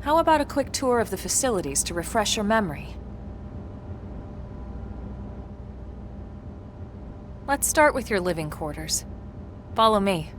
How about a quick tour of the facilities to refresh your memory? Let's start with your living quarters. Follow me.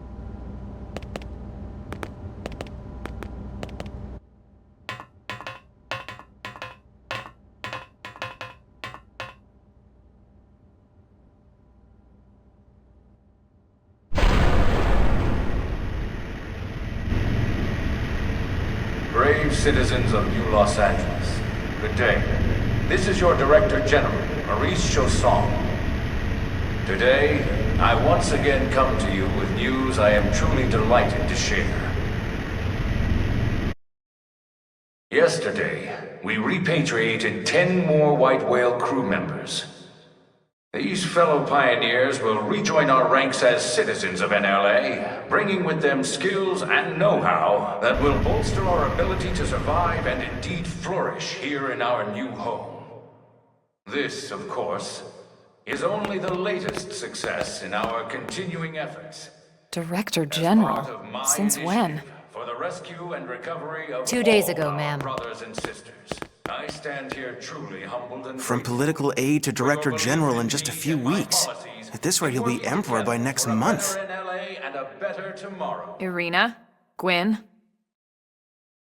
Brave citizens of New Los Angeles, good day. This is your Director General, Maurice Chausson. Today, I once again come to you with news I am truly delighted to share. Yesterday, we repatriated 10 more White Whale crew members. These fellow pioneers will rejoin our ranks as citizens of NLA, bringing with them skills and know-how that will bolster our ability to survive and indeed flourish here in our new home. This, of course, is only the latest success in our continuing efforts. Director General? Since when? For the rescue and recovery of 2 days ago, all our ma'am. brothers and sisters. I stand here truly humbled and From grateful political aide to for Director your General in belief just a me few and my weeks. policies. At this rate, he'll be Working Emperor by together next for a month. better NLA and a better tomorrow. Irina? Gwyn?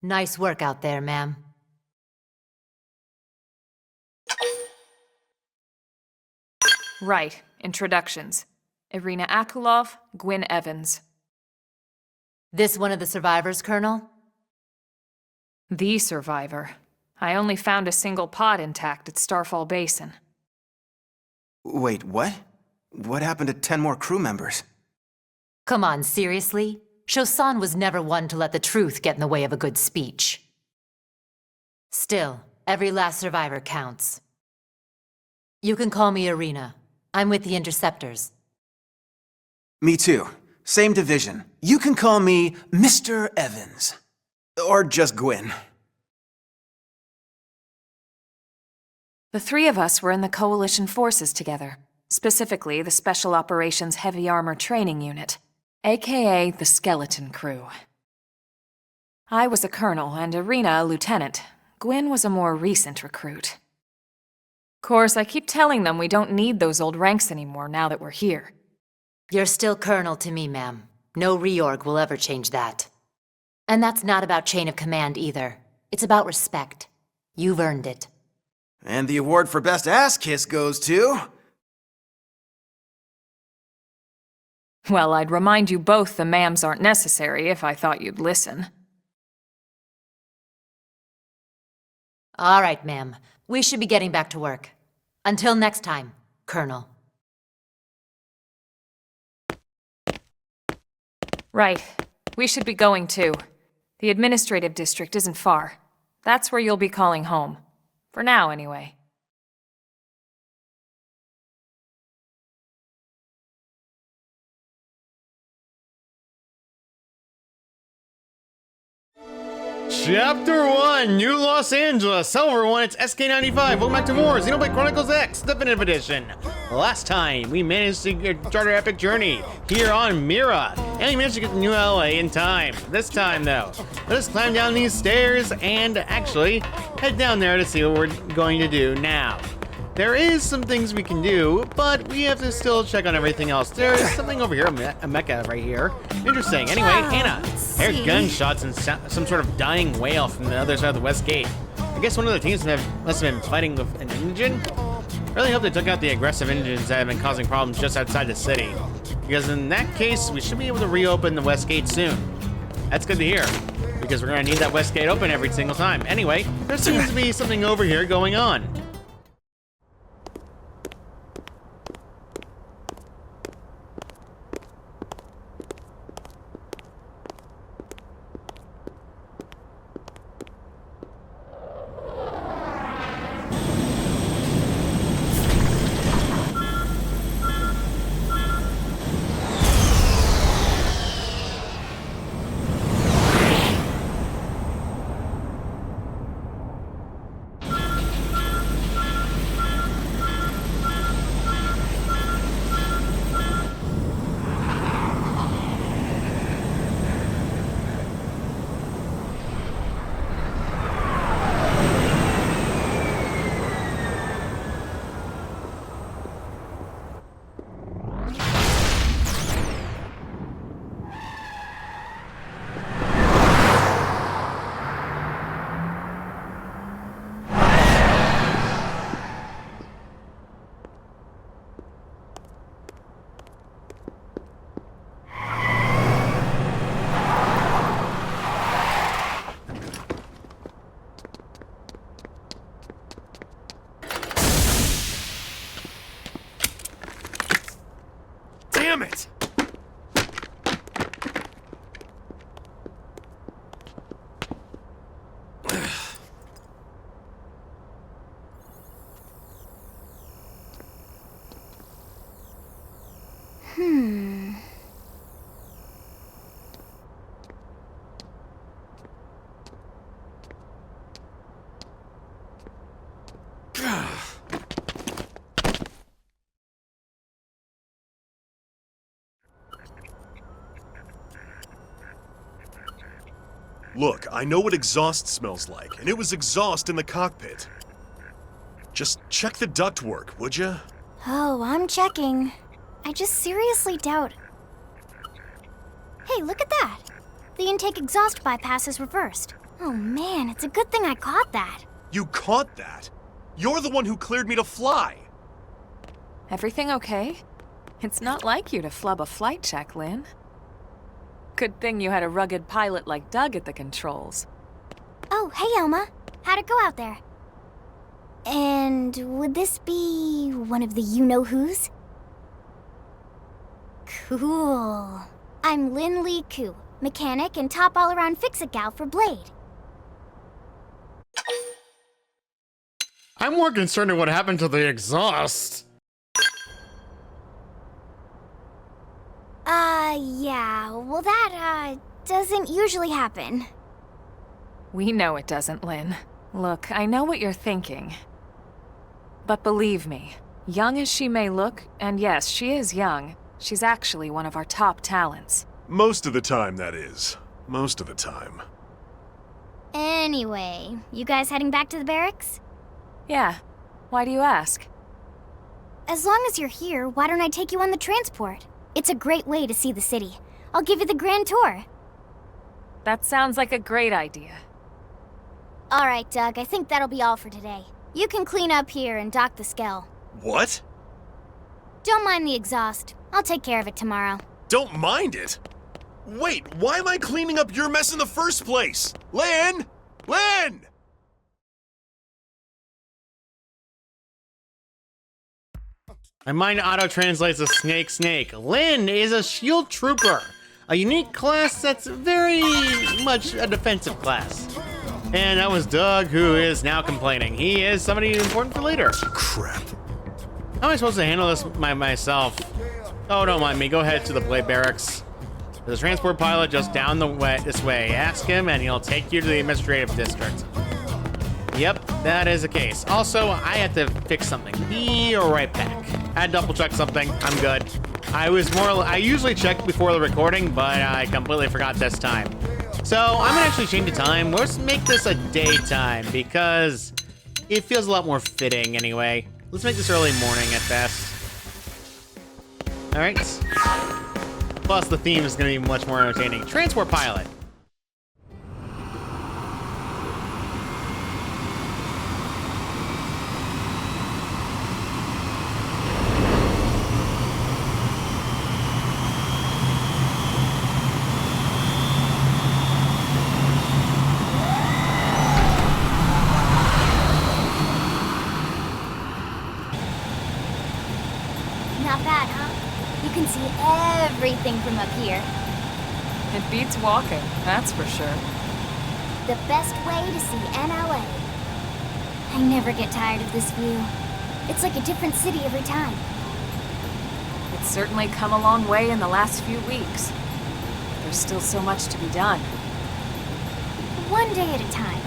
Nice work out there, ma'am. Right. Introductions. Irina Akulov, Gwyn Evans. This one of the survivors, Colonel? The survivor. I only found a single pod intact at Starfall Basin. Wait, what? What happened to 10 more crew members? Come on, seriously? Chausson was never one to let the truth get in the way of a good speech. Still, every last survivor counts. You can call me Irina. I'm with the Interceptors. Me too. Same division. You can call me Mr. Evans. Or just Gwyn. The three of us were in the Coalition forces together, specifically the Special Operations Heavy Armor Training Unit, aka the Skeleton Crew. I was a colonel and Irina a lieutenant. Gwyn was a more recent recruit. Of course, I keep telling them we don't need those old ranks anymore now that we're here. You're still Colonel to me, ma'am. No reorg will ever change that. And that's not about chain of command either. It's about respect. You've earned it. And the award for Best Ass Kiss goes to... Well, I'd remind you both the ma'ams aren't necessary if I thought you'd listen. All right, ma'am. We should be getting back to work. Until next time, Colonel. Right. We should be going too. The administrative district isn't far. That's where you'll be calling home. For now, anyway. Chapter 1, New Los Angeles. Hello everyone, it's SK95. Welcome back to more Xenoblade Chronicles X, Definitive Edition. Last time, we managed to start our epic journey here on Mira, and we managed to get to New LA in time. This time, though, let us climb down these stairs and actually head down there to see what we're going to do now. There is some things we can do, but we have to still check on everything else. There's something over here, a mecha right here. Interesting. Anyway, Hannah, I heard gunshots and some sort of dying whale from the other side of the west gate. I guess one of the teams must have been fighting with an engine. Really hope they took out the aggressive engines that have been causing problems just outside the city. Because in that case, we should be able to reopen the west gate soon. That's good to hear, because we're going to need that west gate open every single time. Anyway, there seems to be something over here going on. Look, I know what exhaust smells like, and it was exhaust in the cockpit. Just check the ductwork, would ya? Oh, I'm checking. I just seriously doubt... Hey, look at that! The intake exhaust bypass is reversed. Oh man, it's a good thing I caught that. You caught that? You're the one who cleared me to fly! Everything okay? It's not like you to flub a flight check, Lynn. Good thing you had a rugged pilot like Doug at the controls. Oh, hey Elma. How'd it go out there? And would this be one of the you-know-whos? Cool. I'm Lynn Lee Koo, mechanic and top all-around fix-it gal for Blade. I'm more concerned with what happened to the exhaust. Yeah, well that, doesn't usually happen. We know it doesn't, Lynn. Look, I know what you're thinking. But believe me, young as she may look, and yes, she is young, she's actually one of our top talents. Most of the time, that is. Most of the time. Anyway, you guys heading back to the barracks? Yeah. Why do you ask? As long as you're here, why don't I take you on the transport? It's a great way to see the city. I'll give you the grand tour. That sounds like a great idea. All right, Doug, I think that'll be all for today. You can clean up here and dock the Skell. What? Don't mind the exhaust. I'll take care of it tomorrow. Don't mind it? Wait, why am I cleaning up your mess in the first place? Lynn! Lynn! My mind auto-translates a snake. Lynn is a shield trooper, a unique class that's very much a defensive class. And that was Doug, who is now complaining. He is somebody important for later. Crap. How am I supposed to handle this myself? Oh, don't mind me. Go ahead to the Blade Barracks. There's a transport pilot just down this way. Ask him, and he'll take you to the administrative district. Yep, that is the case. Also, I had to fix something. Be right back. I had to double check something. I'm good. I usually check before the recording, but I completely forgot this time. So I'm gonna actually change the time. Let's make this a daytime because it feels a lot more fitting anyway. Let's make this early morning at best. All right. Plus the theme is gonna be much more entertaining. Transport pilot. Not bad, huh? You can see everything from up here. It beats walking, that's for sure. The best way to see NLA. I never get tired of this view. It's like a different city every time. It's certainly come a long way in the last few weeks. There's still so much to be done. One day at a time.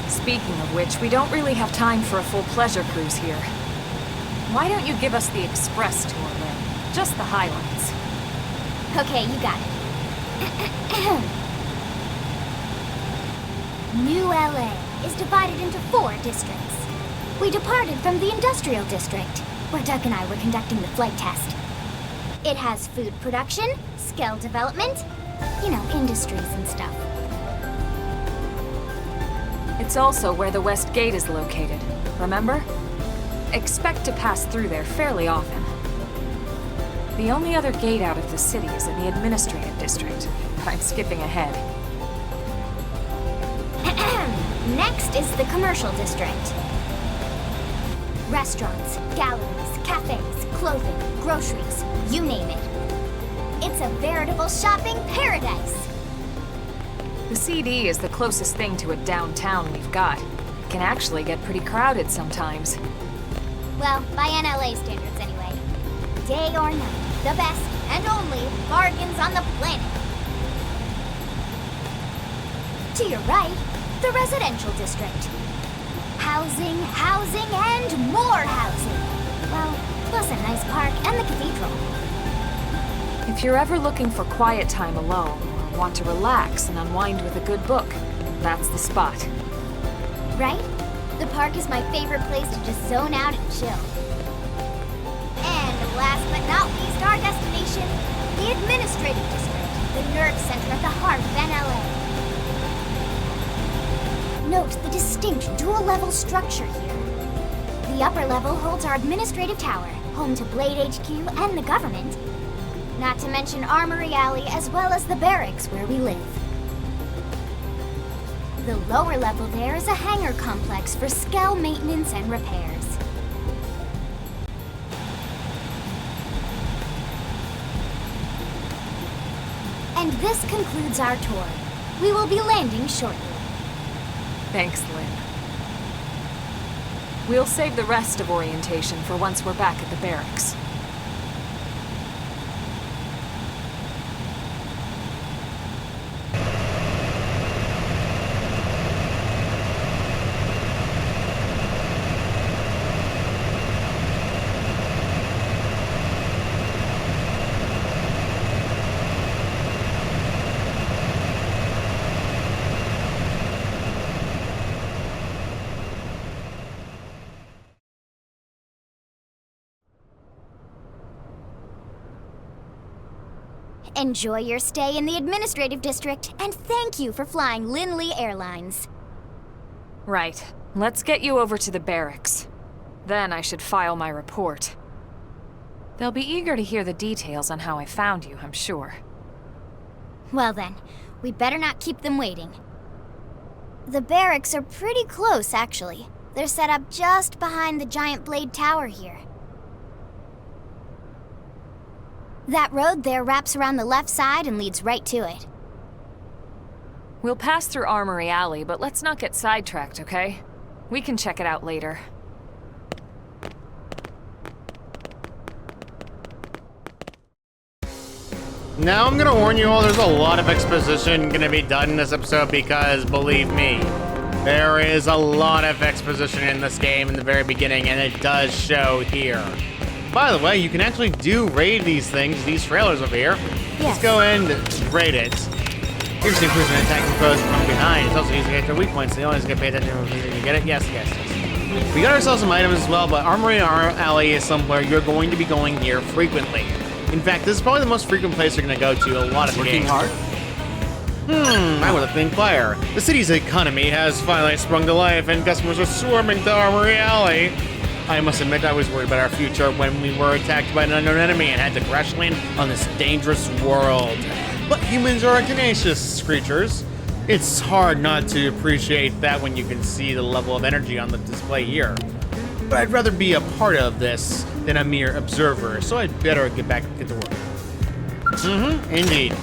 Speaking of which, we don't really have time for a full pleasure cruise here. Why don't you give us the express tour, Lynn? Just the highlights. Okay, you got it. New LA is divided into 4 districts. We departed from the industrial district, where Doug and I were conducting the flight test. It has food production, skill development, you know, industries and stuff. It's also where the West Gate is located, remember? Expect to pass through there fairly often. The only other gate out of the city is in the administrative district, but I'm skipping ahead. Next is the commercial district. Restaurants, galleries, cafes, clothing, groceries, you name it. It's a veritable shopping paradise. The CD is the closest thing to a downtown we've got. It can actually get pretty crowded sometimes. Well, by NLA standards anyway. Day or night, the best and only bargains on the planet. To your right, the residential district. Housing, housing, and more housing. Well, plus a nice park and the cathedral. If you're ever looking for quiet time alone, or want to relax and unwind with a good book, that's the spot. Right? The park is my favorite place to just zone out and chill. And last but not least, our destination, the Administrative District, the nerve center at the heart of NLA. Note the distinct dual-level structure here. The upper level holds our administrative tower, home to Blade HQ and the government. Not to mention Armory Alley as well as the barracks where we live. The lower level there is a hangar complex for Skell maintenance and repairs. And this concludes our tour. We will be landing shortly. Thanks, Lynn. We'll save the rest of orientation for once we're back at the barracks. Enjoy your stay in the Administrative District, and thank you for flying Linley Airlines. Right. Let's get you over to the barracks. Then I should file my report. They'll be eager to hear the details on how I found you, I'm sure. Well then, we'd better not keep them waiting. The barracks are pretty close, actually. They're set up just behind the giant blade tower here. That road there wraps around the left side and leads right to it. We'll pass through Armory Alley, but let's not get sidetracked, okay? We can check it out later. Now I'm gonna warn you all, there's a lot of exposition gonna be done in this episode because, believe me, there is a lot of exposition in this game in the very beginning, and it does show here. By the way, you can actually raid these things, these trailers over here. Let's go and raid it. Here's the inclusion in attacking foes from behind. It's also easy to get their weak points, so you always get paid attention to you get it. Yes. We got ourselves some items as well, but Armory Alley is somewhere you're going to be going here frequently. In fact, this is probably the most frequent place you're going to go to a lot of games. Hard? I would have to inquire. The city's economy has finally sprung to life, and customers are swarming to Armory Alley. I must admit I was worried about our future when we were attacked by an unknown enemy and had to crash land on this dangerous world. But humans are tenacious creatures. It's hard not to appreciate that when you can see the level of energy on the display here. But I'd rather be a part of this than a mere observer, so I'd better get back to work. Indeed.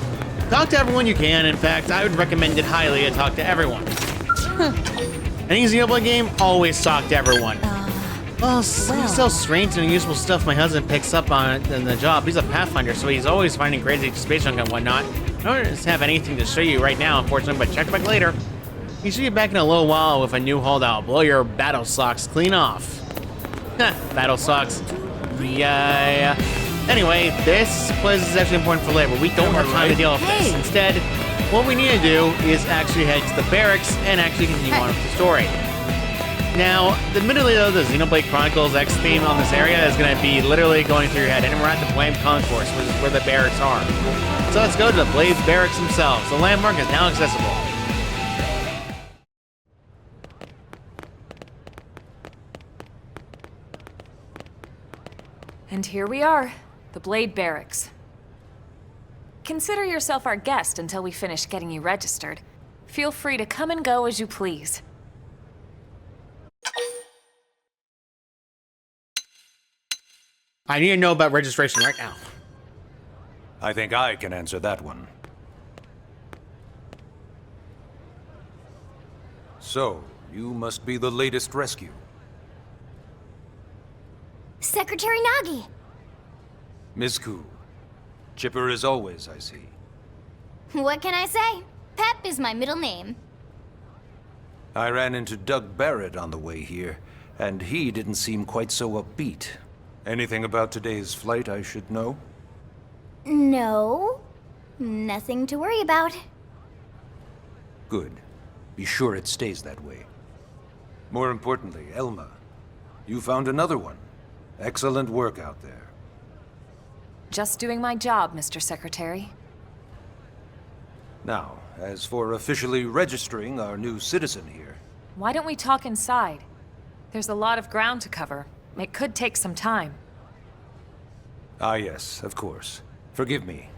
Talk to everyone you can. In fact, I would recommend it highly to talk to everyone. Any Xenoblade game, always talk to everyone. Well, so strange and unusual stuff my husband picks up on in the job. He's a Pathfinder, so he's always finding crazy space junk and whatnot. I don't just have anything to show you right now, unfortunately, but check back later. You should be back in a little while with a new holdout. Blow your battle socks clean off. Battle socks. Yeah. Anyway, this place is actually important for labor. We don't have time to deal with this. Instead, what we need to do is actually head to the barracks and actually continue on with the story. Now, admittedly though, the Xenoblade Chronicles X theme on this area is going to be literally going through your head, and we're at the Blade Concourse, which is where the barracks are. So let's go to the Blade's barracks themselves. The landmark is now accessible. And here we are, the Blade Barracks. Consider yourself our guest until we finish getting you registered. Feel free to come and go as you please. I need to know about registration right now. I think I can answer that one. So, you must be the latest rescue. Secretary Nagi! Ms. Koo. Chipper as always, I see. What can I say? Pep is my middle name. I ran into Doug Barrett on the way here, and he didn't seem quite so upbeat. Anything about today's flight I should know? No. Nothing to worry about. Good. Be sure it stays that way. More importantly, Elma, you found another one. Excellent work out there. Just doing my job, Mr. Secretary. Now, as for officially registering our new citizen here, Why don't we talk inside? There's a lot of ground to cover. It could take some time. Ah yes, of course. Forgive me.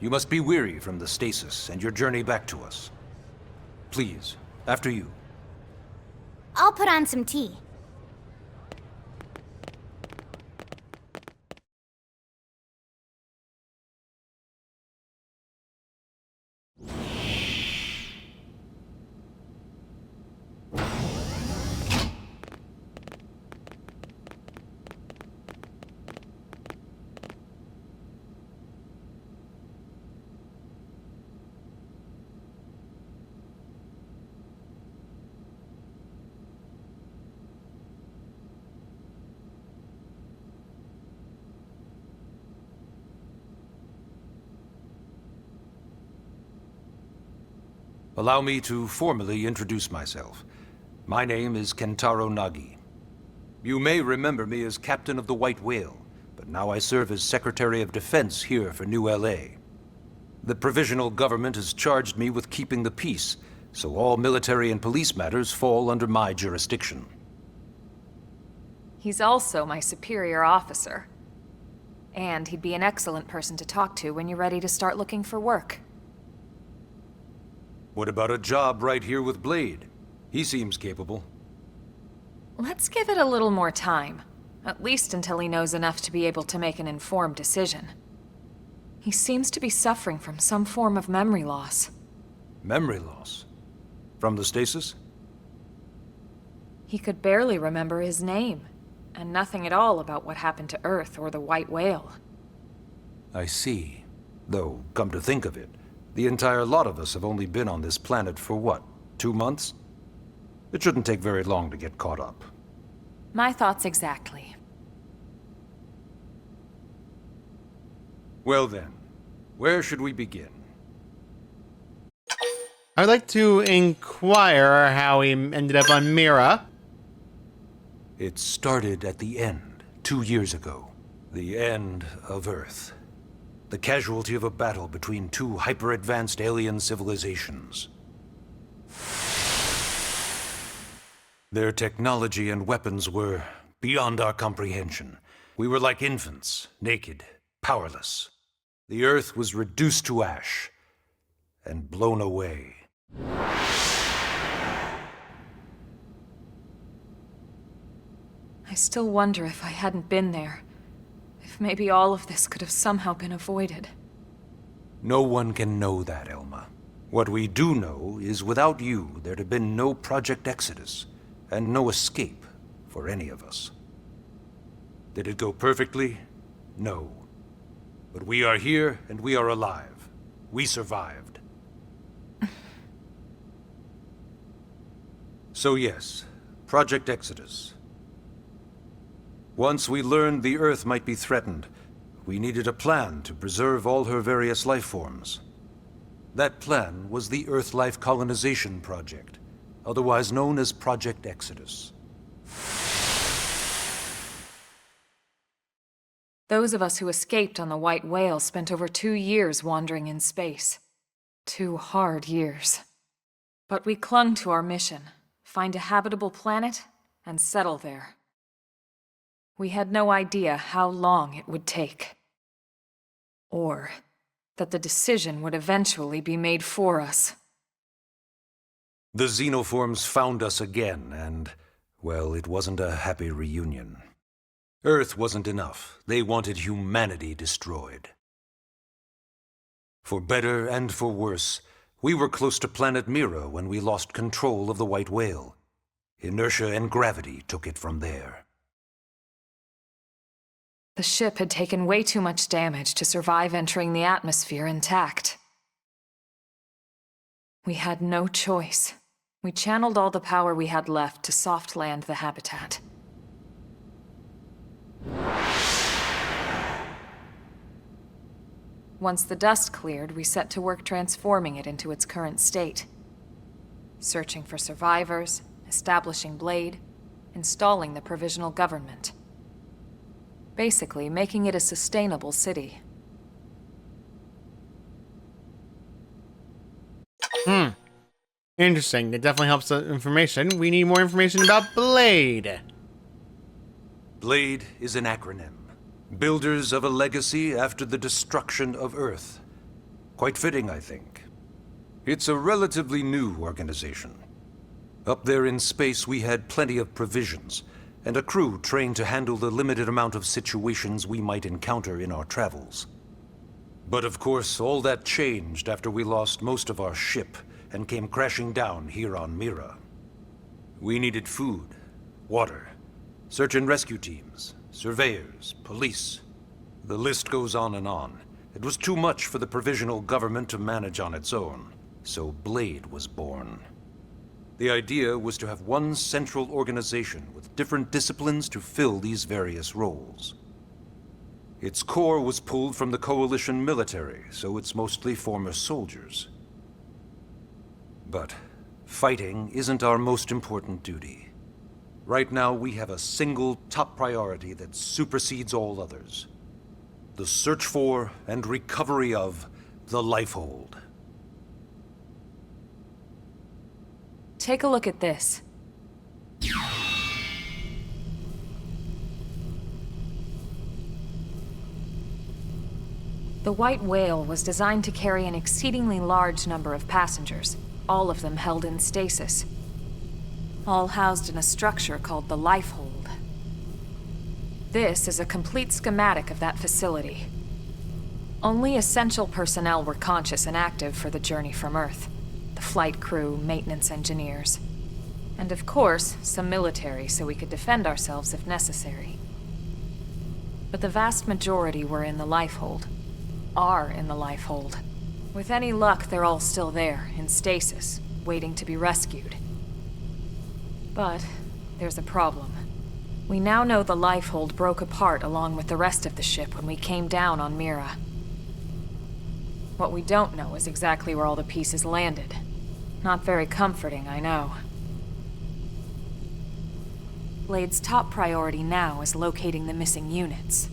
You must be weary from the stasis and your journey back to us. Please, after you. I'll put on some tea. Allow me to formally introduce myself. My name is Kentaro Nagi. You may remember me as Captain of the White Whale, but now I serve as Secretary of Defense here for New LA. The provisional government has charged me with keeping the peace, so all military and police matters fall under my jurisdiction. He's also my superior officer. And he'd be an excellent person to talk to when you're ready to start looking for work. What about a job right here with Blade? He seems capable. Let's give it a little more time. At least until he knows enough to be able to make an informed decision. He seems to be suffering from some form of memory loss. Memory loss? From the stasis? He could barely remember his name, and nothing at all about what happened to Earth or the White Whale. I see. Though, come to think of it, the entire lot of us have only been on this planet for what, 2 months? It shouldn't take very long to get caught up. My thoughts exactly. Well then, where should we begin? I'd like to inquire how he ended up on Mira. It started at the end, 2 years ago. The end of Earth. The casualty of a battle between two hyper-advanced alien civilizations. Their technology and weapons were beyond our comprehension. We were like infants, naked, powerless. The Earth was reduced to ash and blown away. I still wonder if I hadn't been there. If maybe all of this could have somehow been avoided. No one can know that, Elma. What we do know is without you, there'd have been no Project Exodus, and no escape for any of us. Did it go perfectly? No. But we are here, and we are alive. We survived. So yes, Project Exodus. Once we learned the Earth might be threatened, we needed a plan to preserve all her various life forms. That plan was the Earth Life Colonization Project, otherwise known as Project Exodus. Those of us who escaped on the White Whale spent over 2 years wandering in space. 2 hard years. But we clung to our mission, find a habitable planet, and settle there. We had no idea how long it would take. Or that the decision would eventually be made for us. The xenoforms found us again, and, well, it wasn't a happy reunion. Earth wasn't enough. They wanted humanity destroyed. For better and for worse, we were close to planet Mira when we lost control of the White Whale. Inertia and gravity took it from there. The ship had taken way too much damage to survive entering the atmosphere intact. We had no choice. We channeled all the power we had left to soft land the habitat. Once the dust cleared, we set to work transforming it into its current state. Searching for survivors, establishing Blade, installing the provisional government. Basically, making it a sustainable city. Interesting. That definitely helps the information. We need more information about Blade. Blade is an acronym. Builders of a legacy after the destruction of Earth. Quite fitting, I think. It's a relatively new organization. Up there in space, we had plenty of provisions, and a crew trained to handle the limited amount of situations we might encounter in our travels. But of course, all that changed after we lost most of our ship and came crashing down here on Mira. We needed food, water, search and rescue teams, surveyors, police. The list goes on and on. It was too much for the provisional government to manage on its own, so Blade was born. The idea was to have one central organization with different disciplines to fill these various roles. Its core was pulled from the Coalition military, so it's mostly former soldiers. But fighting isn't our most important duty. Right now, we have a single top priority that supersedes all others. The search for and recovery of the Lifehold. Take a look at this. The White Whale was designed to carry an exceedingly large number of passengers, all of them held in stasis. All housed in a structure called the Lifehold. This is a complete schematic of that facility. Only essential personnel were conscious and active for the journey from Earth. The flight crew, maintenance engineers. And of course, some military so we could defend ourselves if necessary. But the vast majority were in the Lifehold. Are in the Lifehold. With any luck, they're all still there, in stasis, waiting to be rescued. But there's a problem. We now know the Lifehold broke apart along with the rest of the ship when we came down on Mira. What we don't know is exactly where all the pieces landed. Not very comforting, I know. Blade's top priority now is locating the missing units.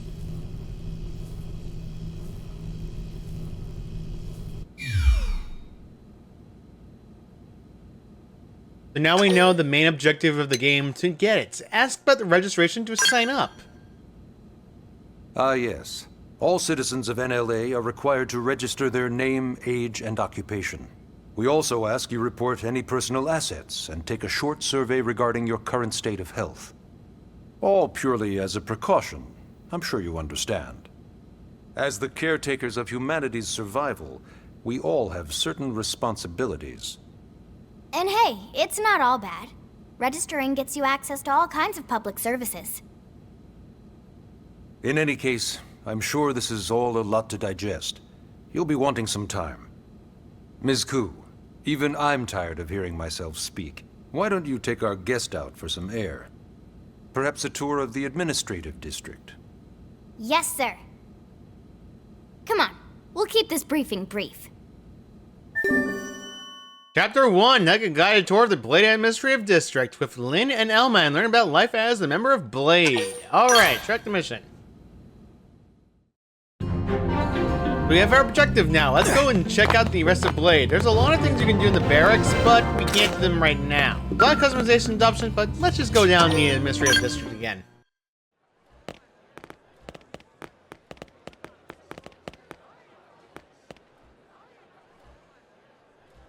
So now we know the main objective of the game to get it. Ask about the registration to sign up. Ah, yes. All citizens of NLA are required to register their name, age, and occupation. We also ask you report any personal assets and take a short survey regarding your current state of health. All purely as a precaution. I'm sure you understand. As the caretakers of humanity's survival, we all have certain responsibilities. And hey, it's not all bad. Registering gets you access to all kinds of public services. In any case, I'm sure this is all a lot to digest. You'll be wanting some time. Ms. Koo, even I'm tired of hearing myself speak. Why don't you take our guest out for some air? Perhaps a tour of the administrative district. Yes, sir. Come on, we'll keep this briefing brief. Chapter 1, Nugget guided tour of the Blade Administrative District with Lynn and Elma and learn about life as a member of Blade. Alright, track the mission. We have our objective now. Let's go and check out the rest of Blade. There's a lot of things you can do in the barracks, but we can't do them right now. A lot of customization options, but let's just go down the Administrative District again.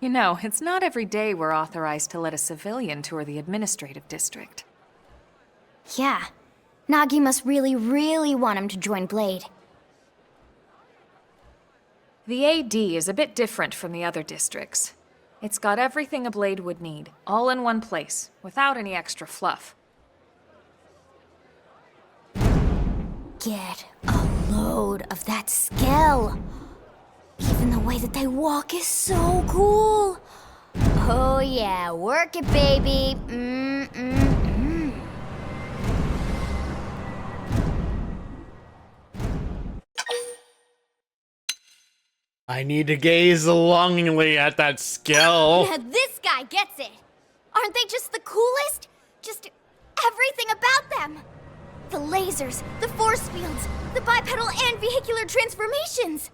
You know, it's not every day we're authorized to let a civilian tour the administrative district. Yeah, Nagi must really, really want him to join Blade. The AD is a bit different from the other districts. It's got everything a Blade would need, all in one place, without any extra fluff. Get a load of that skill. Even the way that they walk is so cool. Oh yeah, work it, baby. I need to gaze longingly at that skill. Now this guy gets it. Aren't they just the coolest? Just everything about them. The lasers, the force fields, the bipedal and vehicular transformations.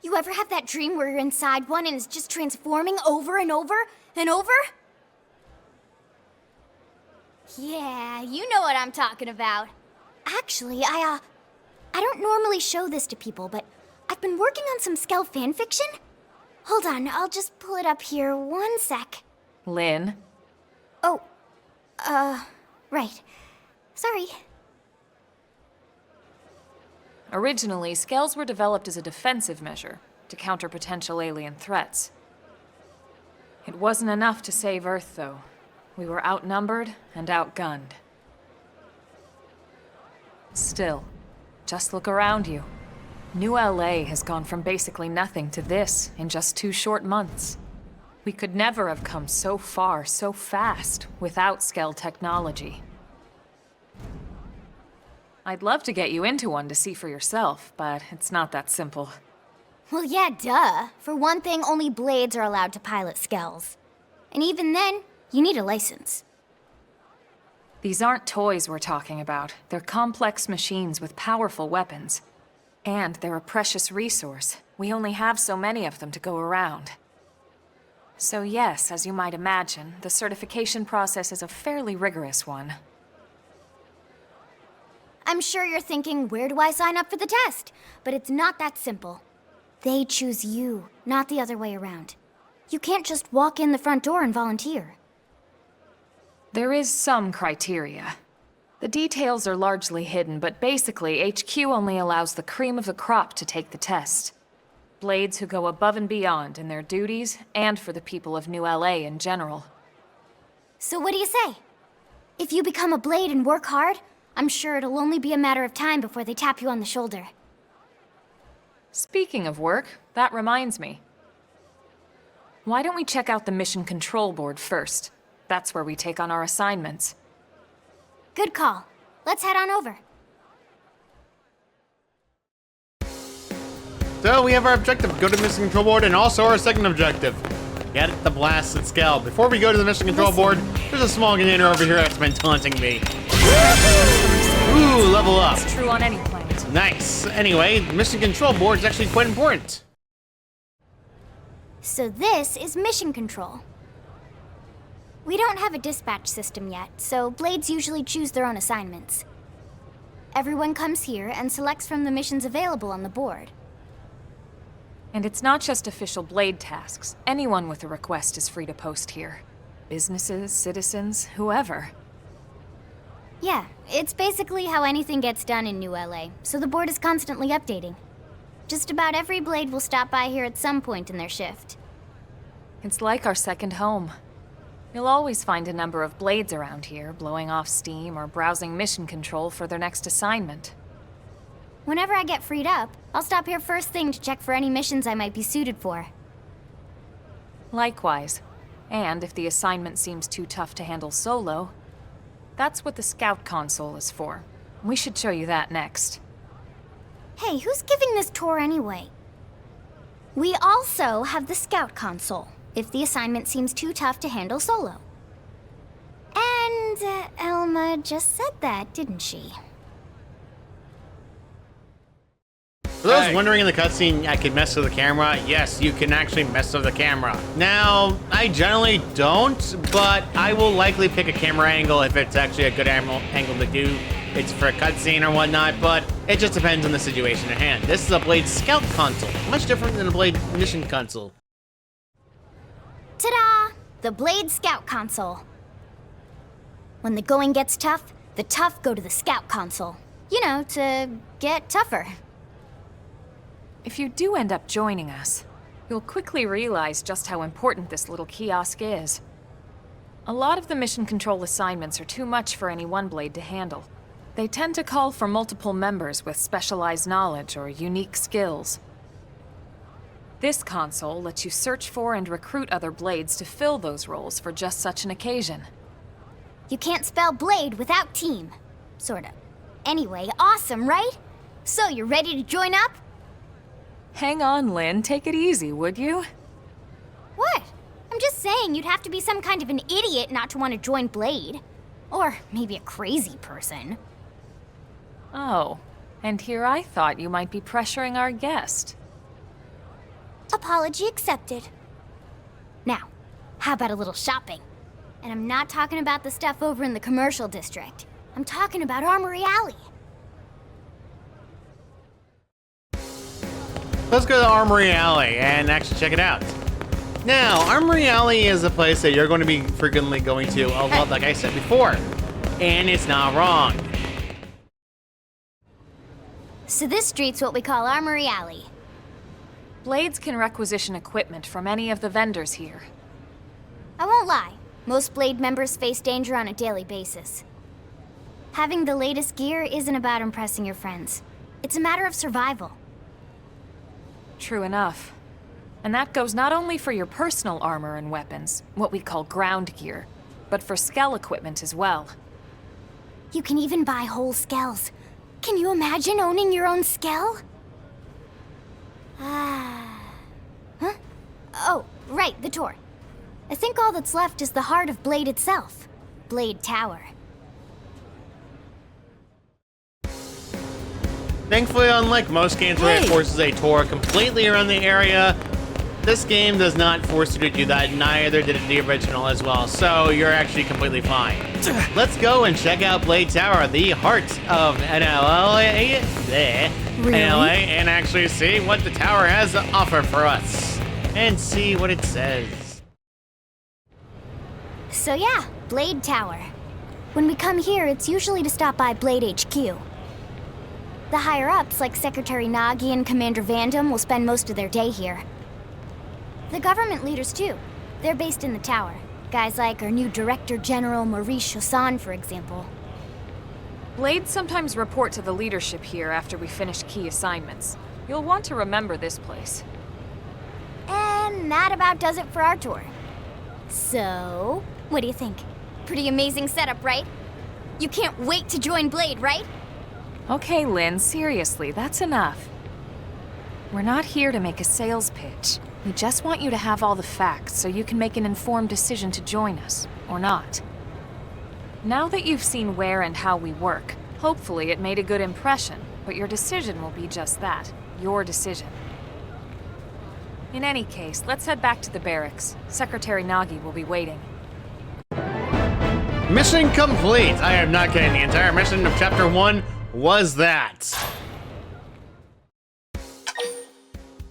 You ever have that dream where you're inside one and it's just transforming over and over and over? Yeah, you know what I'm talking about. Actually, I don't normally show this to people, but I've been working on some Skell fanfiction. Hold on, I'll just pull it up here 1 sec. Lynn? Oh, right. Sorry. Originally, Skells were developed as a defensive measure to counter potential alien threats. It wasn't enough to save Earth, though. We were outnumbered and outgunned. Still, just look around you. New LA has gone from basically nothing to this in just 2 short months. We could never have come so far so fast without Skell technology. I'd love to get you into one to see for yourself, but it's not that simple. Well, yeah, duh. For one thing, only Blades are allowed to pilot Skells. And even then, you need a license. These aren't toys we're talking about. They're complex machines with powerful weapons. And they're a precious resource. We only have so many of them to go around. So yes, as you might imagine, the certification process is a fairly rigorous one. I'm sure you're thinking, where do I sign up for the test? But it's not that simple. They choose you, not the other way around. You can't just walk in the front door and volunteer. There is some criteria. The details are largely hidden, but basically, HQ only allows the cream of the crop to take the test. Blades who go above and beyond in their duties, and for the people of New LA in general. So what do you say? If you become a Blade and work hard, I'm sure it'll only be a matter of time before they tap you on the shoulder. Speaking of work, that reminds me. Why don't we check out the Mission Control Board first? That's where we take on our assignments. Good call. Let's head on over. So we have our objective, go to the Mission Control Board, and also our second objective, get the blasted Skell. Before we go to the Mission Control Board, there's a small container over here that's been taunting me. Ooh, level up. It's true on any planet. Nice. Anyway, the Mission Control Board is actually quite important. So this is Mission Control. We don't have a dispatch system yet, so Blades usually choose their own assignments. Everyone comes here and selects from the missions available on the board. And it's not just official Blade tasks. Anyone with a request is free to post here. Businesses, citizens, whoever. Yeah, it's basically how anything gets done in New LA, so the board is constantly updating. Just about every Blade will stop by here at some point in their shift. It's like our second home. You'll always find a number of Blades around here, blowing off steam or browsing mission control for their next assignment. Whenever I get freed up, I'll stop here first thing to check for any missions I might be suited for. Likewise. And if the assignment seems too tough to handle solo, that's what the Scout Console is for. We should show you that next. Hey, who's giving this tour anyway? We also have the Scout Console, if the assignment seems too tough to handle solo. And Elma just said that, didn't she? For those wondering in the cutscene, I can mess with the camera. Yes, you can actually mess with the camera. Now, I generally don't, but I will likely pick a camera angle if it's actually a good angle to do. It's for a cutscene or whatnot, but it just depends on the situation at hand. This is a Blade Scout console, much different than a Blade Mission console. Ta-da! The Blade Scout Console. When the going gets tough, the tough go to the Scout Console. You know, to get tougher. If you do end up joining us, you'll quickly realize just how important this little kiosk is. A lot of the mission control assignments are too much for any one Blade to handle. They tend to call for multiple members with specialized knowledge or unique skills. This console lets you search for and recruit other Blades to fill those roles for just such an occasion. You can't spell Blade without team. Sorta. Anyway, awesome, right? So, you're ready to join up? Hang on, Lynn. Take it easy, would you? What? I'm just saying you'd have to be some kind of an idiot not to want to join Blade. Or maybe a crazy person. Oh, and here I thought you might be pressuring our guest. Apology accepted. Now, how about a little shopping? And I'm not talking about the stuff over in the commercial district. I'm talking about Armory Alley. Let's go to Armory Alley and actually check it out. Now, Armory Alley is a place that you're going to be frequently going to a lot, like I said before. And it's not wrong. So this street's what we call Armory Alley. Blades can requisition equipment from any of the vendors here. I won't lie, most Blade members face danger on a daily basis. Having the latest gear isn't about impressing your friends. It's a matter of survival. True enough. And that goes not only for your personal armor and weapons, what we call ground gear, but for skell equipment as well. You can even buy whole skells. Can you imagine owning your own skell? Huh? Oh, right, the tour. I think all that's left is the heart of Blade itself. Blade Tower. Thankfully, unlike most games where it forces a tour completely around the area, this game does not force you to do that, neither did the original as well, so you're actually completely fine. Let's go and check out Blade Tower, the heart of NLA, NLA, and actually see what the tower has to offer for us, and see what it says. So yeah, Blade Tower. When we come here, it's usually to stop by Blade HQ. The higher-ups, like Secretary Nagi and Commander Vandam, will spend most of their day here. The government leaders, too. They're based in the tower. Guys like our new Director General Maurice Chassan, for example. Blades sometimes report to the leadership here after we finish key assignments. You'll want to remember this place. And that about does it for our tour. So, what do you think? Pretty amazing setup, right? You can't wait to join Blade, right? Okay, Lynn, seriously, that's enough. We're not here to make a sales pitch. We just want you to have all the facts so you can make an informed decision to join us, or not. Now that you've seen where and how we work, hopefully it made a good impression, but your decision will be just that, your decision. In any case, let's head back to the barracks. Secretary Nagi will be waiting. Mission complete! I am not kidding, the entire mission of Chapter 1 was that.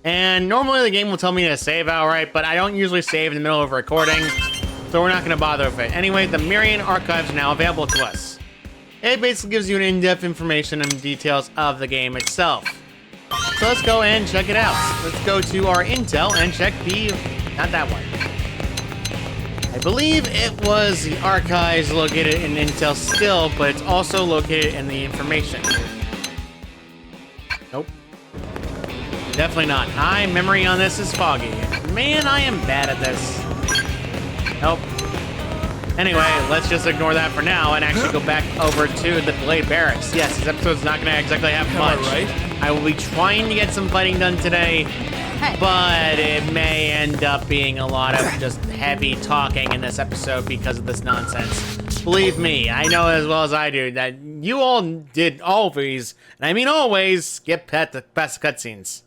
And normally the game will tell me to save outright, but I don't usually save in the middle of a recording, so we're not going to bother with it. Anyway, the Myriad Archive is now available to us. It basically gives you an in-depth information and details of the game itself. So let's go and check it out. Let's go to our intel and check the... not that one. I believe it was the archives located in intel still, but it's also located in the information. Nope. Definitely not. My memory on this is foggy. Man, I am bad at this. Nope. Anyway, let's just ignore that for now and actually go back over to the Blade Barracks. Yes, this episode's not going to exactly have much. I will be trying to get some fighting done today, but it may end up being a lot of just heavy talking in this episode because of this nonsense. Believe me, I know as well as I do that you all did always, and I mean always, skip past the cutscenes.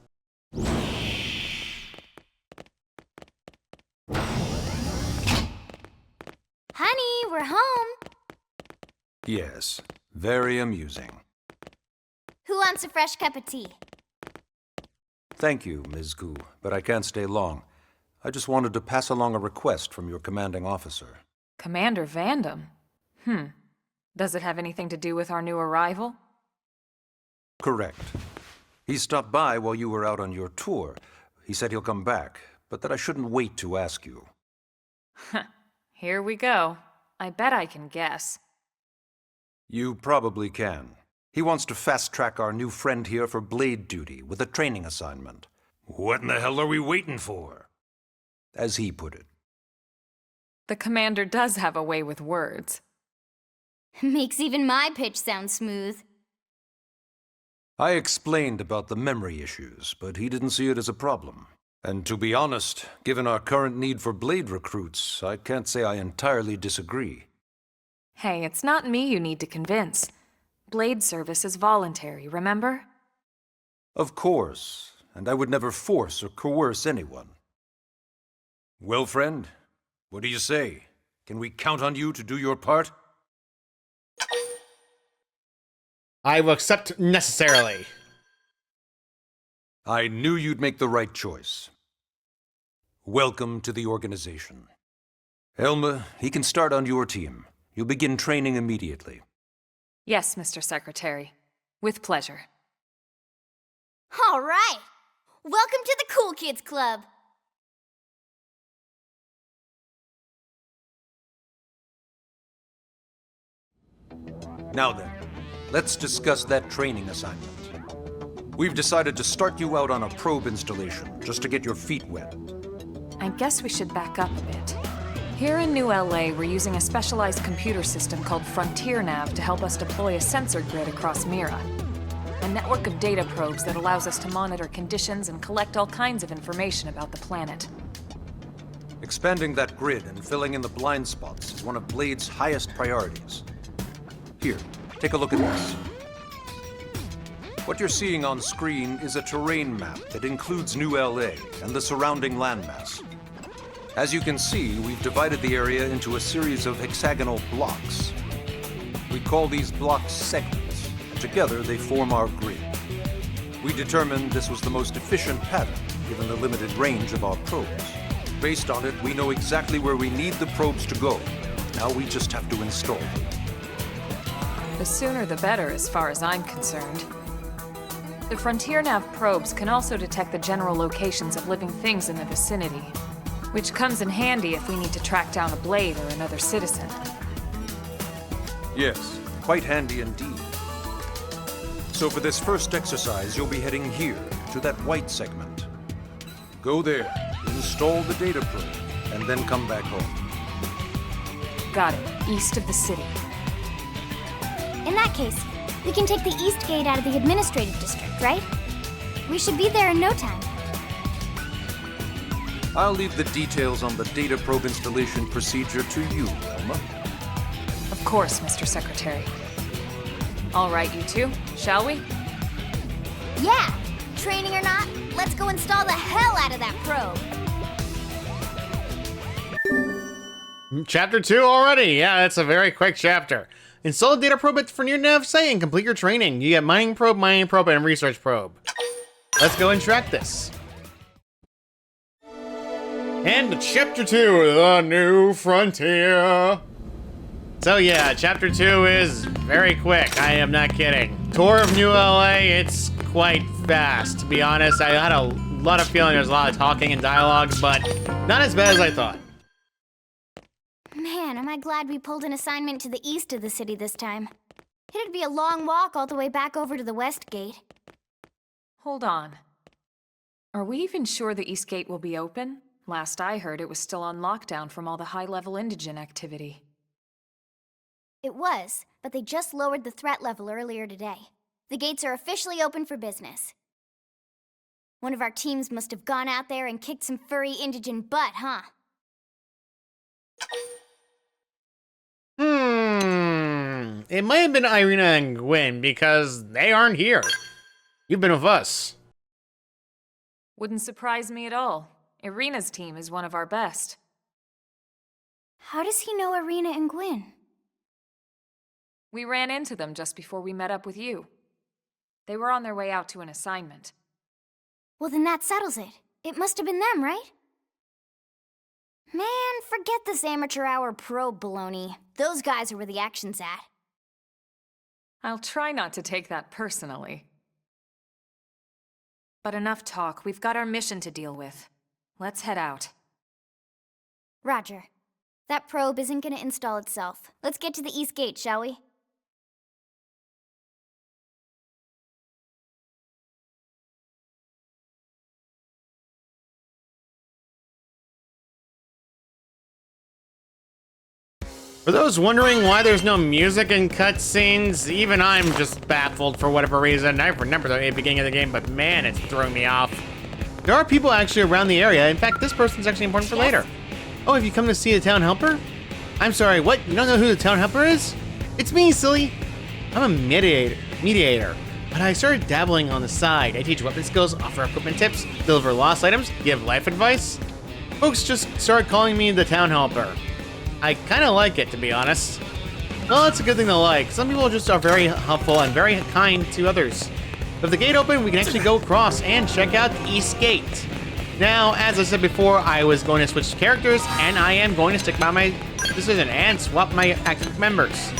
Honey, we're home. Yes, very amusing. Who wants a fresh cup of tea? Thank you, Ms. Gu, but I can't stay long. I just wanted to pass along a request from your commanding officer. Commander Vandam? Does it have anything to do with our new arrival? Correct. He stopped by while you were out on your tour. He said he'll come back, but that I shouldn't wait to ask you. Here we go. I bet I can guess. You probably can. He wants to fast-track our new friend here for blade duty with a training assignment. What in the hell are we waiting for? As he put it. The commander does have a way with words. Makes even my pitch sound smooth. I explained about the memory issues, but he didn't see it as a problem. And to be honest, given our current need for Blade recruits, I can't say I entirely disagree. Hey, it's not me you need to convince. Blade service is voluntary, remember? Of course, and I would never force or coerce anyone. Well, friend, what do you say? Can we count on you to do your part? I will accept necessarily. I knew you'd make the right choice. Welcome to the organization. Elma, he can start on your team. You'll begin training immediately. Yes, Mr. Secretary. With pleasure. All right! Welcome to the Cool Kids Club! Now then, let's discuss that training assignment. We've decided to start you out on a probe installation, just to get your feet wet. I guess we should back up a bit. Here in New LA, we're using a specialized computer system called Frontier Nav to help us deploy a sensor grid across Mira. A network of data probes that allows us to monitor conditions and collect all kinds of information about the planet. Expanding that grid and filling in the blind spots is one of Blade's highest priorities. Here, take a look at this. What you're seeing on screen is a terrain map that includes New LA and the surrounding landmass. As you can see, we've divided the area into a series of hexagonal blocks. We call these blocks segments, and together they form our grid. We determined this was the most efficient pattern, given the limited range of our probes. Based on it, we know exactly where we need the probes to go. Now we just have to install them. The sooner the better, as far as I'm concerned. The Frontier Nav probes can also detect the general locations of living things in the vicinity, which comes in handy if we need to track down a Blade or another citizen. Yes, quite handy indeed. So for this first exercise, you'll be heading here, to that white segment. Go there, install the data probe, and then come back home. Got it. East of the city. In that case, we can take the East Gate out of the administrative district, right? We should be there in no time. I'll leave the details on the data probe installation procedure to you, Elma. Of course, Mr. Secretary. All right, you two, shall we? Yeah! Training or not, let's go install the hell out of that probe! Chapter 2 already. Yeah, that's a very quick chapter. Install the data probe at Frontier Nav site and complete your training. You get mining probe, and research probe. Let's go and track this. And Chapter 2, The New Frontier. So yeah, Chapter 2 is very quick. I am not kidding. Tour of New LA, it's quite fast. To be honest, I had a lot of feeling there's a lot of talking and dialogue, but not as bad as I thought. Man, am I glad we pulled an assignment to the east of the city this time. It'd be a long walk all the way back over to the West Gate. Hold on. Are we even sure the East Gate will be open? Last I heard, it was still on lockdown from all the high-level indigent activity. It was, but they just lowered the threat level earlier today. The gates are officially open for business. One of our teams must have gone out there and kicked some furry indigent butt, huh? It might have been Irina and Gwen, because they aren't here. You've been with us. Wouldn't surprise me at all. Irina's team is one of our best. How does he know Irina and Gwen? We ran into them just before we met up with you. They were on their way out to an assignment. Well, then that settles it. It must have been them, right? Man, forget this amateur hour probe baloney. Those guys are where the action's at. I'll try not to take that personally. But enough talk. We've got our mission to deal with. Let's head out. Roger. That probe isn't gonna install itself. Let's get to the East Gate, shall we? For those wondering why there's no music in cutscenes, even I'm just baffled for whatever reason. I remember the beginning of the game, but man, it's throwing me off. There are people actually around the area. In fact, this person's actually important for later. Oh, have you come to see the town helper? I'm sorry, what? You don't know who the town helper is? It's me, silly. I'm a mediator, but I started dabbling on the side. I teach weapon skills, offer equipment tips, deliver lost items, give life advice. Folks just started calling me the town helper. I kind of like it, to be honest. Well, it's a good thing to like. Some people just are very helpful and very kind to others. With the gate open, we can actually go across and check out the East Gate. Now, as I said before, I was going to switch characters, and I am going to stick by my decision and swap my active members.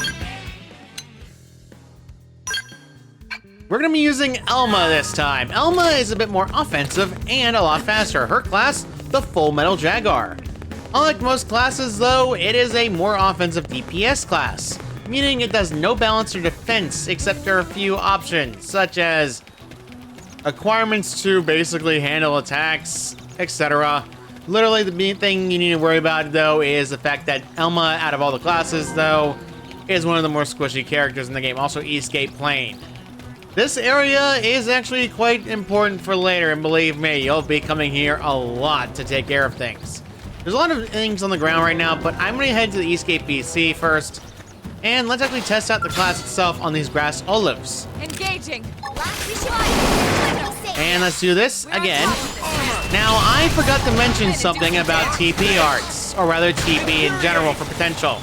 We're going to be using Elma this time. Elma is a bit more offensive and a lot faster. Her class, the Full Metal Jaguar. Unlike most classes, though, it is a more offensive DPS class, meaning it does no balance or defense except for a few options, such as acquirements to basically handle attacks, etc. Literally, the main thing you need to worry about, though, is the fact that Elma, out of all the classes, though, is one of the more squishy characters in the game. Also, Eastgate Plain. This area is actually quite important for later, and believe me, you'll be coming here a lot to take care of things. There's a lot of things on the ground right now, but I'm going to head to the Eastgate BC first, and let's actually test out the class itself on these grass olives. Engaging. And let's do this again. Now, I forgot to mention something about TP arts, or rather TP in general for potential.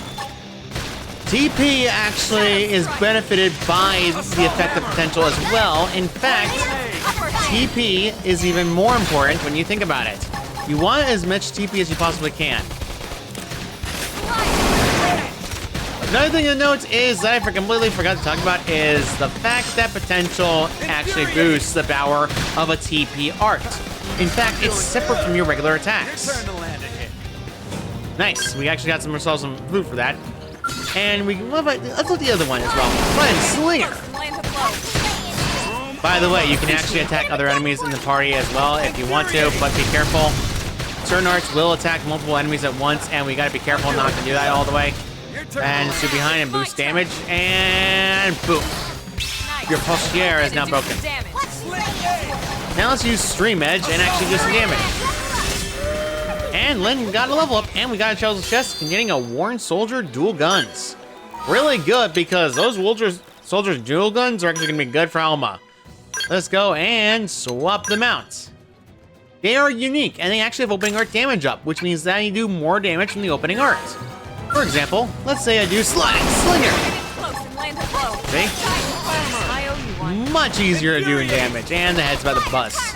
TP actually is benefited by the effect of potential as well. In fact, TP is even more important when you think about it. You want as much TP as you possibly can. Another thing to note is that I completely forgot to talk about is the fact that potential actually boosts the power of a TP art. In fact, it's separate from your regular attacks. Nice, we actually got ourselves some food for that. And let's look at the other one as well. Friend Slinger. By the way, you can actually attack other enemies in the party as well if you want to, but be careful. Certain arts will attack multiple enemies at once, and we gotta be careful not to do that all the way. And shoot behind and boost damage, and boom. Your posterior is now broken. Now let's use Stream Edge and actually do some damage. And Lynn got a level up, and we got a Child's chest containing a Worn Soldier dual guns. Really good, because those Soldier's dual guns are actually gonna be good for Elma. Let's go and swap them out. They are unique, and they actually have opening art damage up, which means that you do more damage from the opening art. For example, let's say I do Slinger. See? Much easier to do in damage, and the head's about to bust.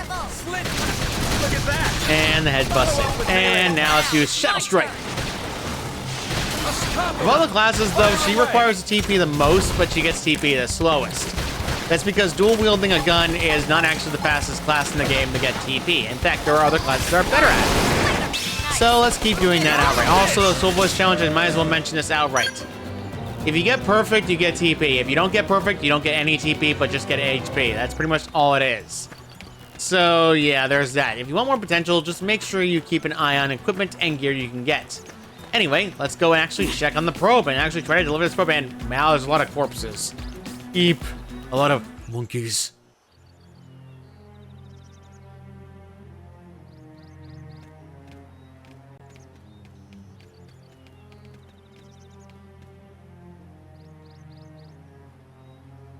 And the head's busted. And now let's use Shadow Strike. Of all the classes, though, she requires a TP the most, but she gets TP the slowest. That's because dual wielding a gun is not actually the fastest class in the game to get TP. In fact, there are other classes that are better at it. So let's keep doing that outright. Also, the Soul Voice Challenge, I might as well mention this outright. If you get perfect, you get TP. If you don't get perfect, you don't get any TP, but just get HP. That's pretty much all it is. So yeah, there's that. If you want more potential, just make sure you keep an eye on equipment and gear you can get. Anyway, let's go and actually check on the probe and actually try to deliver this probe. And wow, there's a lot of corpses. Eep. A lot of monkeys.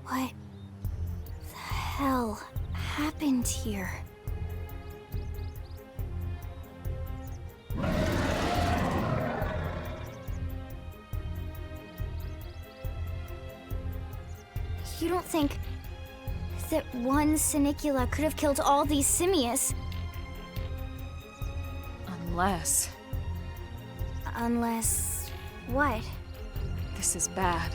What the hell happened here? You don't think that one Sinicula could have killed all these simius? Unless Unless... what? this is bad.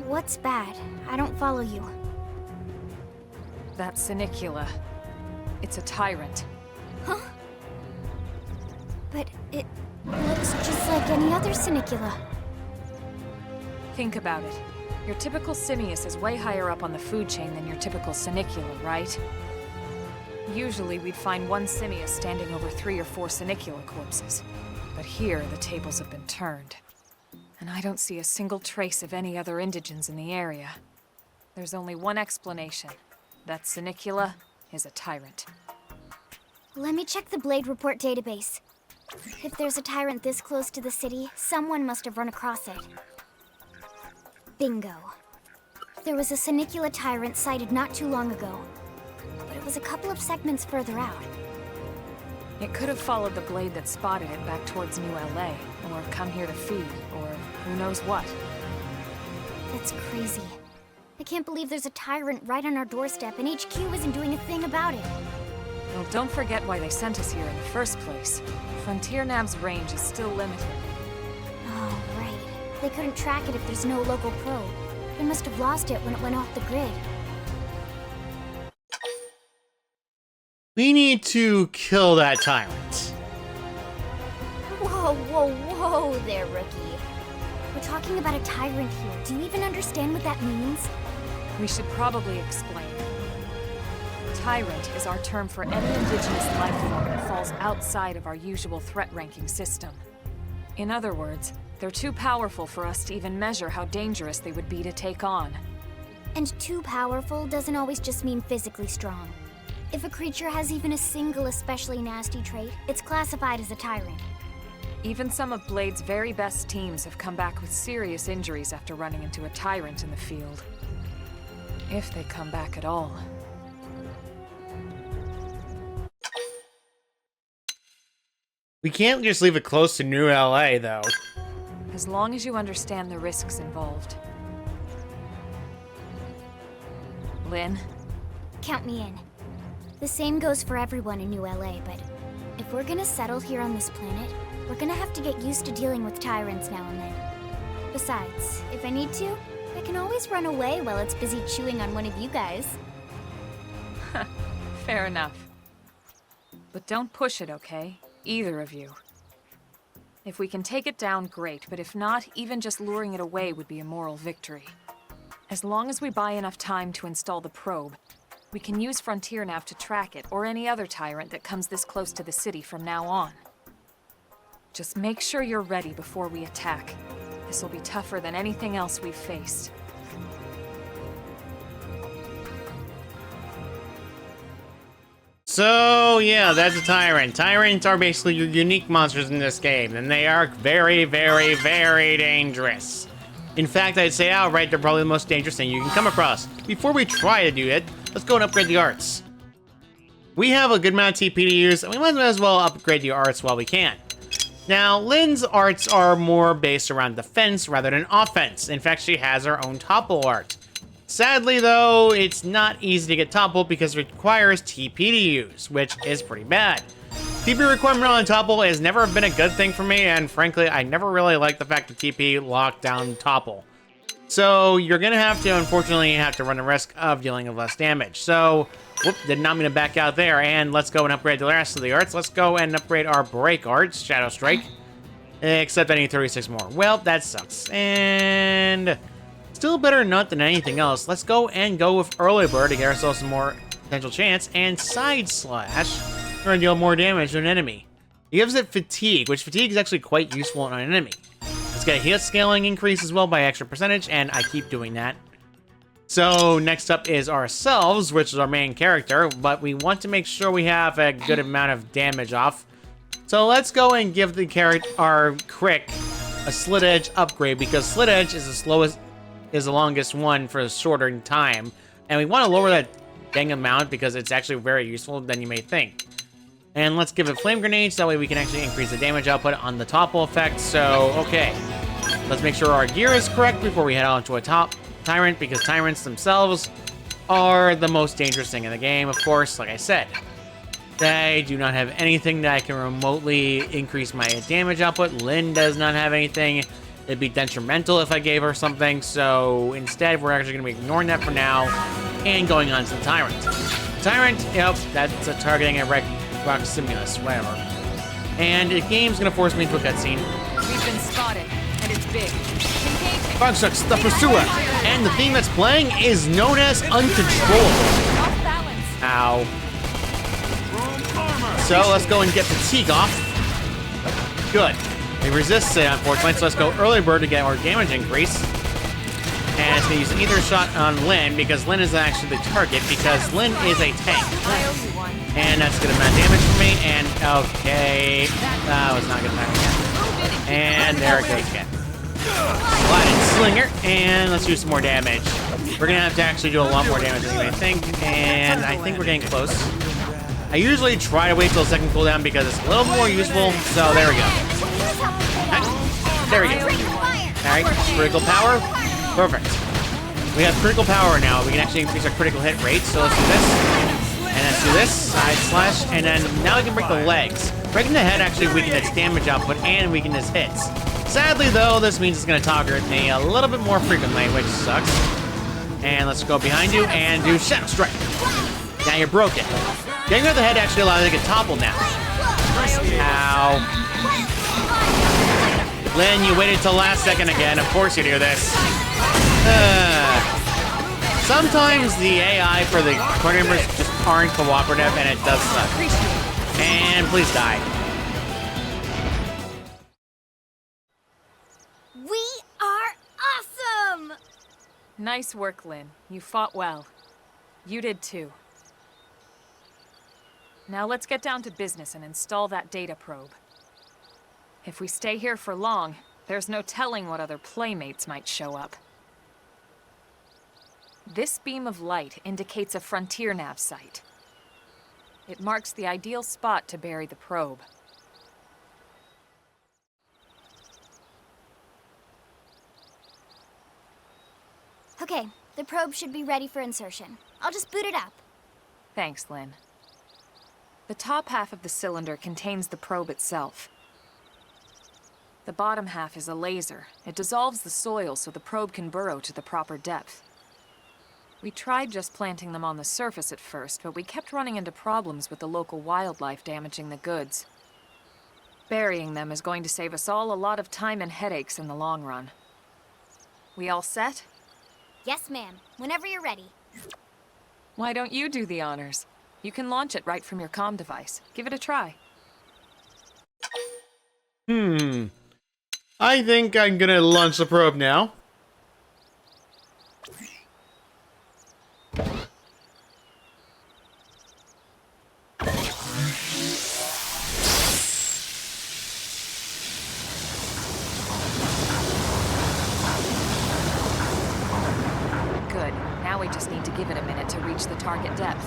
What's bad? I don't follow you. That Sinicula. It's a tyrant. Huh? But it looks just like any other Sinicula. Think about it. Your typical simius is way higher up on the food chain than your typical Sinicula, right? Usually we'd find one simius standing over 3 or 4 Sinicula corpses. But here, the tables have been turned. And I don't see a single trace of any other indigents in the area. There's only one explanation. That Senicula is a tyrant. Let me check the Blade Report database. If there's a tyrant this close to the city, someone must have run across it. Bingo. There was a Senicula tyrant sighted not too long ago, but it was a couple of segments further out. It could have followed the blade that spotted it back towards New LA, or come here to feed, or who knows what. That's crazy. I can't believe there's a tyrant right on our doorstep and HQ isn't doing a thing about it. Well, don't forget why they sent us here in the first place. Frontier Nav's range is still limited. Oh, right. They couldn't track it if there's no local probe. They must have lost it when it went off the grid. We need to kill that tyrant. Whoa, whoa, whoa there, rookie. We're talking about a tyrant here. Do you even understand what that means? We should probably explain. Tyrant is our term for any indigenous life form that falls outside of our usual threat ranking system. In other words, they're too powerful for us to even measure how dangerous they would be to take on. And too powerful doesn't always just mean physically strong. If a creature has even a single especially nasty trait, it's classified as a tyrant. Even some of Blade's very best teams have come back with serious injuries after running into a tyrant in the field. If they come back at all. We can't just leave it close to New LA, though. As long as you understand the risks involved. Lynn? Count me in. The same goes for everyone in New LA, but if we're gonna settle here on this planet, we're gonna have to get used to dealing with tyrants now and then. Besides, if I need to, I can always run away while it's busy chewing on one of you guys. Fair enough. But don't push it, okay? Either of you. If we can take it down, great, but if not, even just luring it away would be a moral victory. As long as we buy enough time to install the probe, we can use Frontier Nav to track it, or any other tyrant that comes this close to the city from now on. Just make sure you're ready before we attack. This will be tougher than anything else we've faced. So, yeah, that's a tyrant. Tyrants are basically your unique monsters in this game, and they are very, very, very dangerous. In fact, I'd say outright, they're probably the most dangerous thing you can come across. Before we try to do it, let's go and upgrade the arts. We have a good amount of TP to use, and we might as well upgrade the arts while we can. Now, Lynn's arts are more based around defense rather than offense. In fact, she has her own topple art. Sadly, though, it's not easy to get topple because it requires TP to use, which is pretty bad. TP requirement on topple has never been a good thing for me, and frankly, I never really liked the fact that TP locked down topple. So you're gonna have to, unfortunately, run the risk of dealing with less damage. So, whoop, did not mean to back out there, and let's go and upgrade the rest of the arts. Let's go and upgrade our break arts, Shadow Strike. Except I need 36 more. Well, that sucks. And still better not than anything else. Let's go with Early Bird to get ourselves some more potential chance, and Side Slash. We're gonna deal more damage to an enemy. It gives it Fatigue, which Fatigue is actually quite useful on an enemy. Let's get a hit scaling increase as well by extra percentage, and I keep doing that. So next up is ourselves, which is our main character, but we want to make sure we have a good amount of damage off. So let's go and give our Crick a Slit Edge upgrade, because Slit Edge is the longest one for a shorter time, and we want to lower that dang amount because it's actually very useful than you may think. And let's give it Flame Grenades, that way we can actually increase the damage output on the topple effect. So, okay. Let's make sure our gear is correct before we head on to a tyrant, because tyrants themselves are the most dangerous thing in the game, of course, like I said. I do not have anything that can remotely increase my damage output. Lynn does not have anything. It'd be detrimental if I gave her something, so instead we're actually going to be ignoring that for now and going on to the tyrant. Tyrant, yep, that's a targeting a rock stimulus, whatever. And the game's going to force me into a cutscene. We've been spotted, and it's big. Engaging. Fogsucks, the pursuer, and the theme that's playing is known as Uncontrollable. Off balance. Ow. So let's go and get Fatigue off. Good. It resists it, unfortunately, so let's go early bird to get more damage increase. And it's going to use an ether shot on Lyn, because Lyn is actually the target, because Lyn is a tank. And that's good amount of damage for me, and okay. That was not good enough again. And there it goes again. Sliding Slinger, and let's do some more damage. We're going to have to actually do a lot more damage than you may think, and I think we're getting close. I usually try to wait till second cooldown because it's a little more useful, so there we go. There we go. Alright, critical power. Perfect. We have critical power now. We can actually increase our critical hit rate, so let's do this. And let's do this, side slash, and then now we can break the legs. Breaking the head actually weakens its damage output and weakens its hits. Sadly though, this means it's going to target me a little bit more frequently, which sucks. And let's go behind you and do Shadow Strike. Now you're broken. Getting rid of the head actually allows you to get toppled now. Ow. Lyn, you waited till last second again. Of course you do this. Sometimes the AI for the core members just aren't cooperative, and it does suck. And please die. We are awesome! Nice work, Lyn. You fought well. You did too. Now let's get down to business and install that data probe. If we stay here for long, there's no telling what other playmates might show up. This beam of light indicates a frontier nav site. It marks the ideal spot to bury the probe. Okay, the probe should be ready for insertion. I'll just boot it up. Thanks, Lyn. The top half of the cylinder contains the probe itself. The bottom half is a laser. It dissolves the soil so the probe can burrow to the proper depth. We tried just planting them on the surface at first, but we kept running into problems with the local wildlife damaging the goods. Burying them is going to save us all a lot of time and headaches in the long run. We all set? Yes, ma'am. Whenever you're ready. Why don't you do the honors? You can launch it right from your comm device. Give it a try. I think I'm gonna launch the probe now. Good. Now we just need to give it a minute to reach the target depth.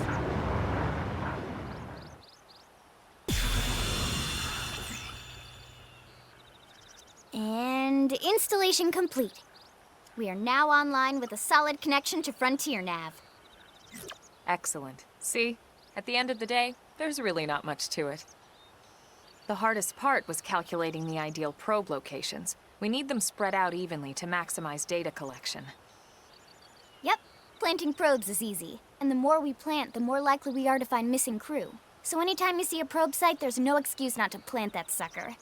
And installation complete. We are now online with a solid connection to Frontier Nav. Excellent. See? At the end of the day, there's really not much to it. The hardest part was calculating the ideal probe locations. We need them spread out evenly to maximize data collection. Yep, planting probes is easy. And the more we plant, the more likely we are to find missing crew. So anytime you see a probe site, there's no excuse not to plant that sucker.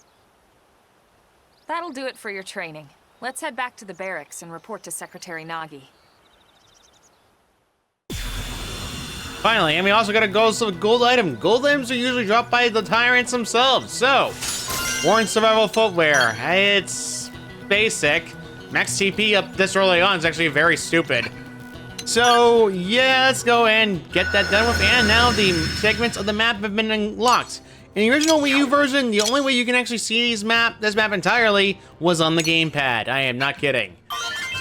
That'll do it for your training. Let's head back to the barracks and report to Secretary Nagi. Finally, and we also got a gold item. Gold items are usually dropped by the tyrants themselves. So, Warren Survival Footwear. It's basic. Max TP up this early on is actually very stupid. So, yeah, let's go and get that done with. And now the segments of the map have been unlocked. In the original Wii U version, the only way you can actually see this map entirely was on the gamepad. I am not kidding.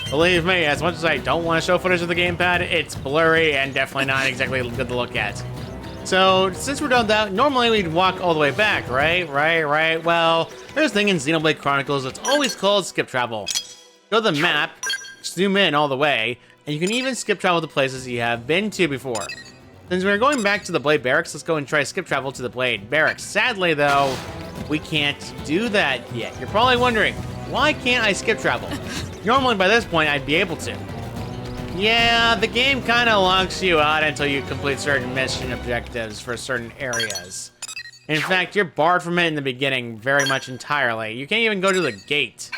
Believe me, as much as I don't want to show footage of the gamepad, it's blurry and definitely not exactly good to look at. So, since we're done that, normally we'd walk all the way back, right? Well, there's a thing in Xenoblade Chronicles that's always called skip travel. Go to the map, zoom in all the way, and you can even skip travel to places you have been to before. Since we're going back to the Blade Barracks, let's go and try skip travel to the Blade Barracks. Sadly, though, we can't do that yet. You're probably wondering, why can't I skip travel? Normally, by this point, I'd be able to. Yeah, the game kind of locks you out until you complete certain mission objectives for certain areas. In fact, you're barred from it in the beginning very much entirely. You can't even go to the gate.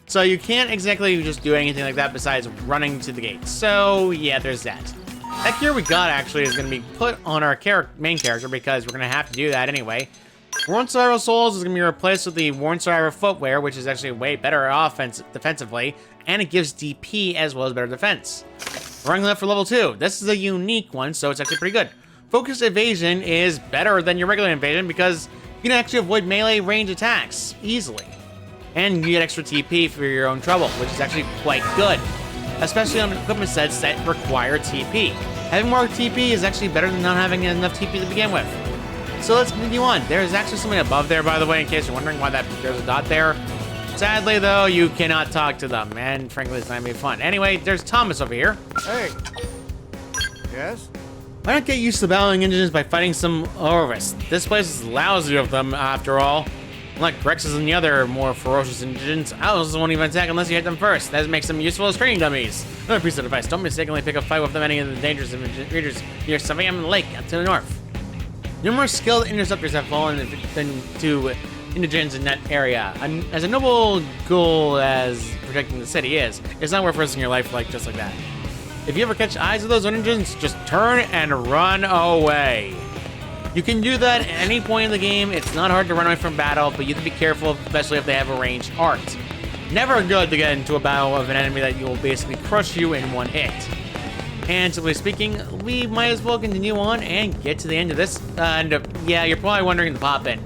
So you can't exactly just do anything like that besides running to the gate. So, yeah, there's that. That gear we got, actually, is going to be put on our main character because we're going to have to do that anyway. Worn Survivor Souls is going to be replaced with the Worn Survivor Footwear, which is actually way better defensively, and it gives DP as well as better defense. Running left for level 2. This is a unique one, so it's actually pretty good. Focused Evasion is better than your regular evasion because you can actually avoid melee range attacks easily. And you get extra TP for your own trouble, which is actually quite good, especially on equipment sets that require TP. Having more TP is actually better than not having enough TP to begin with. So let's continue on. There's actually something above there, by the way, in case you're wondering why there's a dot there. Sadly, though, you cannot talk to them, and frankly, it's not gonna be fun. Anyway, there's Thomas over here. Hey. Yes? Why not get used to battling engines by fighting some Orvis? This place is lousy of them, after all. Unlike Grex's and the other more ferocious engines, Owls won't even attack unless you hit them first. That makes them useful as training dummies. Another piece of advice, don't mistakenly pick a fight with them any of the dangerous creatures near Saviam Lake to the north. Numerous skilled interceptors have fallen to indigents in that area. As a noble goal as protecting the city is, it's not worth risking your life just like that. If you ever catch eyes of those indigents, just turn and run away. You can do that at any point in the game. It's not hard to run away from battle, but you have to be careful, especially if they have a ranged art. Never good to get into a battle of an enemy that will basically crush you in one hit. And simply speaking, we might as well continue on and get to the end of this. Yeah, you're probably wondering the pop-in.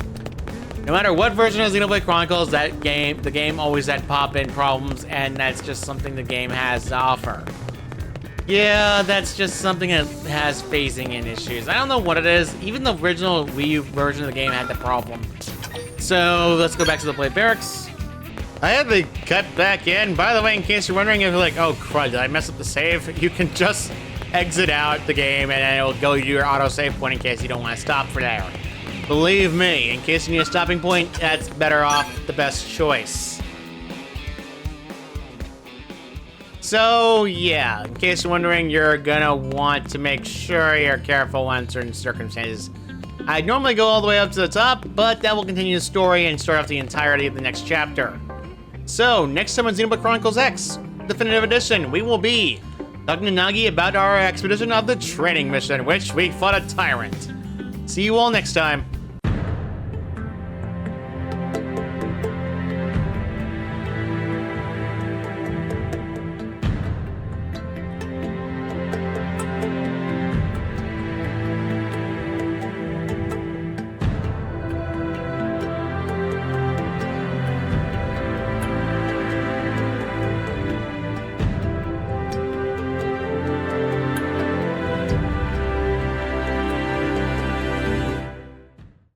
No matter what version of Xenoblade Chronicles, the game always had pop-in problems, and that's just something the game has to offer. Yeah, that's just something that has phasing in issues. I don't know what it is. Even the original Wii U version of the game had the problem. So let's go back to the Blade Barracks. I had to cut back in. By the way, in case you're wondering if you're like, oh crud, did I mess up the save? You can just exit out the game and then it'll go to your autosave point in case you don't want to stop for there. Believe me, in case you need a stopping point, that's better off, the best choice. So yeah, in case you're wondering, you're gonna want to make sure you're careful in certain circumstances. I'd normally go all the way up to the top, but that will continue the story and start off the entirety of the next chapter. So, next time on Xenoblade Chronicles X, Definitive Edition, we will be talking to Nagi about our expedition of the training mission, which we fought a tyrant. See you all next time.